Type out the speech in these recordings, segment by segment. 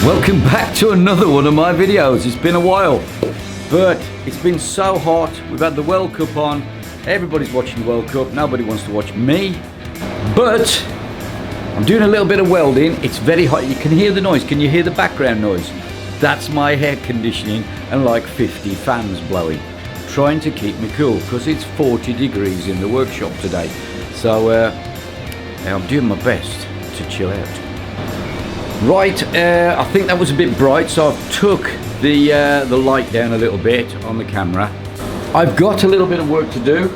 Welcome back to another one of my videos. It's been a while, but it's been so hot. We've had the World Cup on. Everybody's watching the World Cup. Nobody wants to watch me, but I'm doing a little bit of welding. It's very hot. You can hear the noise. Can you hear the background noise? That's my air conditioning and like 50 fans blowing, trying to keep me cool because it's 40 degrees in the workshop today. So I'm doing my best to chill out. Right, I think that was a bit bright, so I've took the light down a little bit on the camera. I've got a little bit of work to do.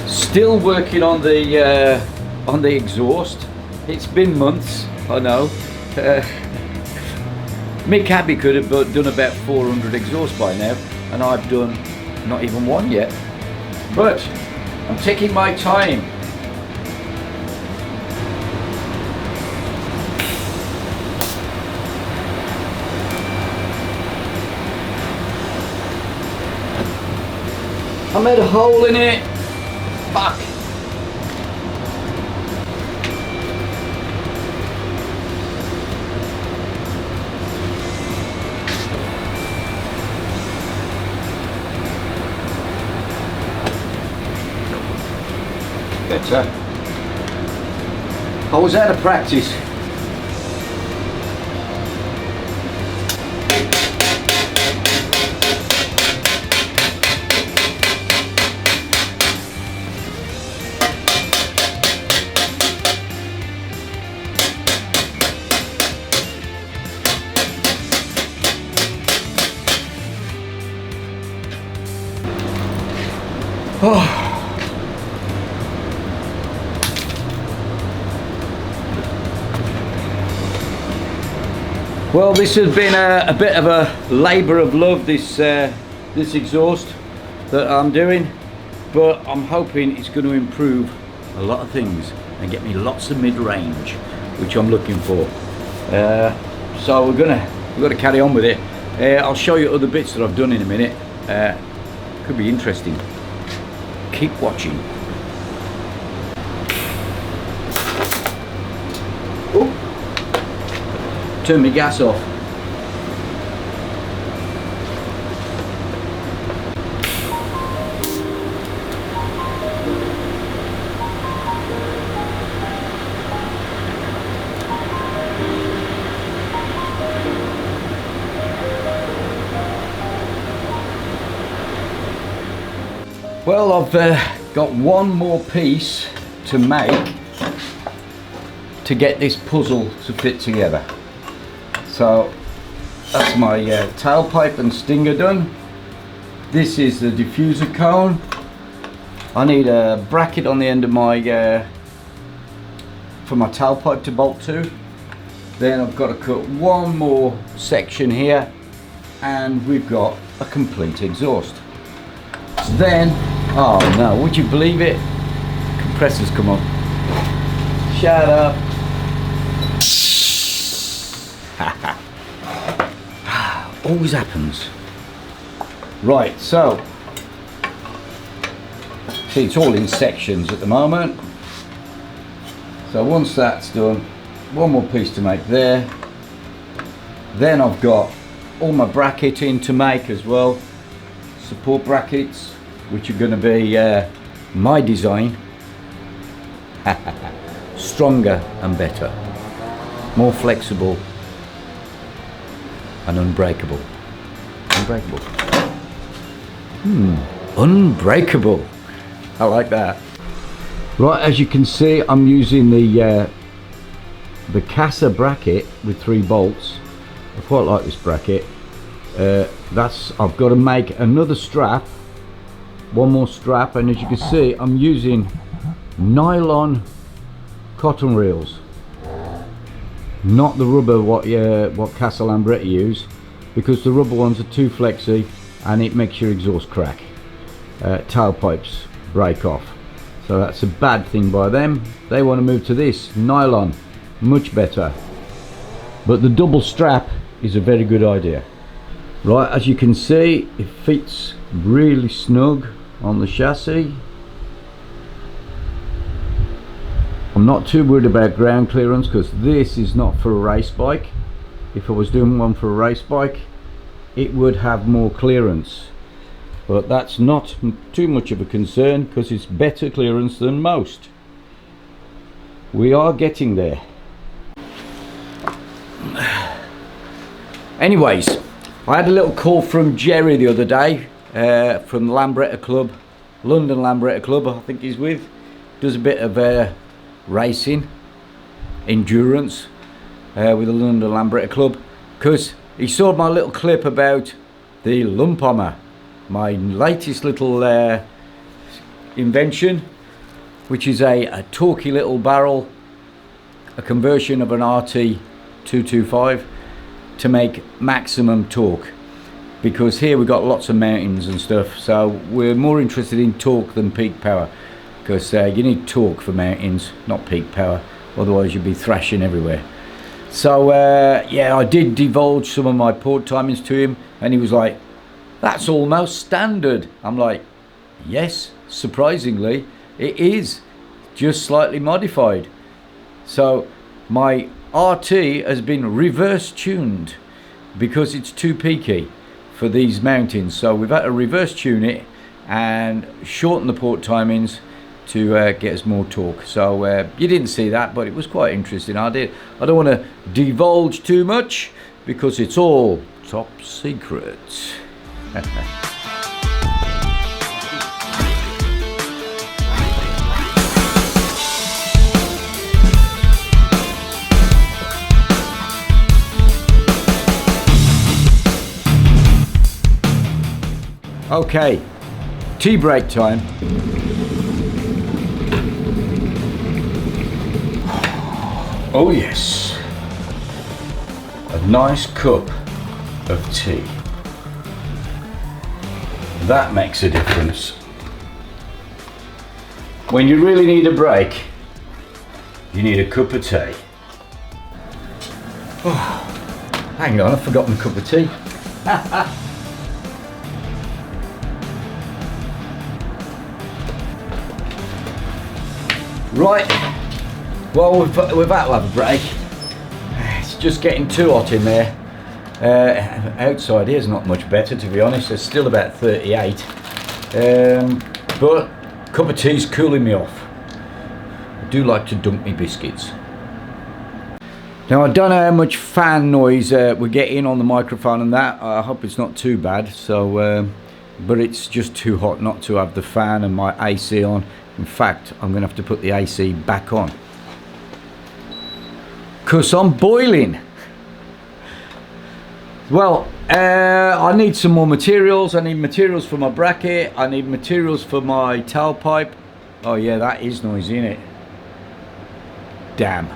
Still working on the exhaust. It's been months, I know. Mick Abbey could have done about 400 exhausts by now, and I've done not even one yet. But I'm taking my time. I made a hole in it. Fuck. Better. I was out of practice. Oh. Well, this has been a bit of a labour of love, this exhaust that I'm doing, but I'm hoping it's going to improve a lot of things and get me lots of mid-range, which I'm looking for. So we're gonna carry on with it. I'll show you other bits that I've done in a minute. Could be interesting. Keep watching. Oh, turn my gas off. Well, I've got one more piece to make to get this puzzle to fit together. So that's my tailpipe and stinger done. This is the diffuser cone. I need a bracket on the end of my for my tailpipe to bolt to. Then I've got to cut one more section here, and we've got a complete exhaust. Then, oh no, would you believe it? Compressor's come on. Shut up. Always happens. Right, so see, it's all in sections at the moment. So once that's done, one more piece to make there. Then I've got all my bracketing to make as well. Support brackets, which are going to be my design. Stronger and better, more flexible and unbreakable. Unbreakable. Unbreakable. I like that. Right, as you can see, I'm using the Casa bracket with 3 bolts. I quite like this bracket. I've got to make another strap, one more strap, and as you can see, I'm using nylon cotton reels, not the rubber what Casa Lambretta use, because the rubber ones are too flexy and it makes your exhaust crack. Tailpipes break off, so that's a bad thing by them. They want to move to this nylon, much better, but the double strap is a very good idea. Right, as you can see, it fits really snug on the chassis. I'm not too worried about ground clearance because this is not for a race bike. if I was doing one for a race bike, it would have more clearance, but that's not too much of a concern because it's better clearance than most. We are getting there. Anyways, I had a little call from Jerry the other day from the Lambretta Club, London Lambretta Club, I think he's with. Does a bit of racing, endurance with the London Lambretta Club, because he saw my little clip about the lump hammer, my latest little invention, which is a torquey little barrel, a conversion of an RT 225 to make maximum torque, because here we've got lots of mountains and stuff, so we're more interested in torque than peak power, because you need torque for mountains, not peak power, otherwise you'd be thrashing everywhere. So yeah, I did divulge some of my port timings to him, and he was like, that's almost standard. I'm like, yes, surprisingly it is, just slightly modified. So my RT has been reverse tuned because it's too peaky for these mountains, so we've had to reverse tune it and shorten the port timings to get us more torque. So you didn't see that, but it was quite interesting. I don't want to divulge too much because it's all top secret. Okay, tea break time. Oh yes, a nice cup of tea. That makes a difference. When you really need a break, you need a cup of tea. Oh, hang on, I've forgotten a cup of tea. Right, well we've had to have a break. It's just getting too hot in there. Outside here's not much better, to be honest. It's still about 38, but a cup of tea's cooling me off. I do like to dunk me biscuits. Now I don't know how much fan noise we're getting on the microphone and that. I hope it's not too bad. So, but it's just too hot not to have the fan and my AC on. In fact, I'm going to have to put the AC back on, because I'm boiling. Well, I need some more materials. I need materials for my bracket. I need materials for my tailpipe. Oh yeah, that is noisy, isn't it? Damn.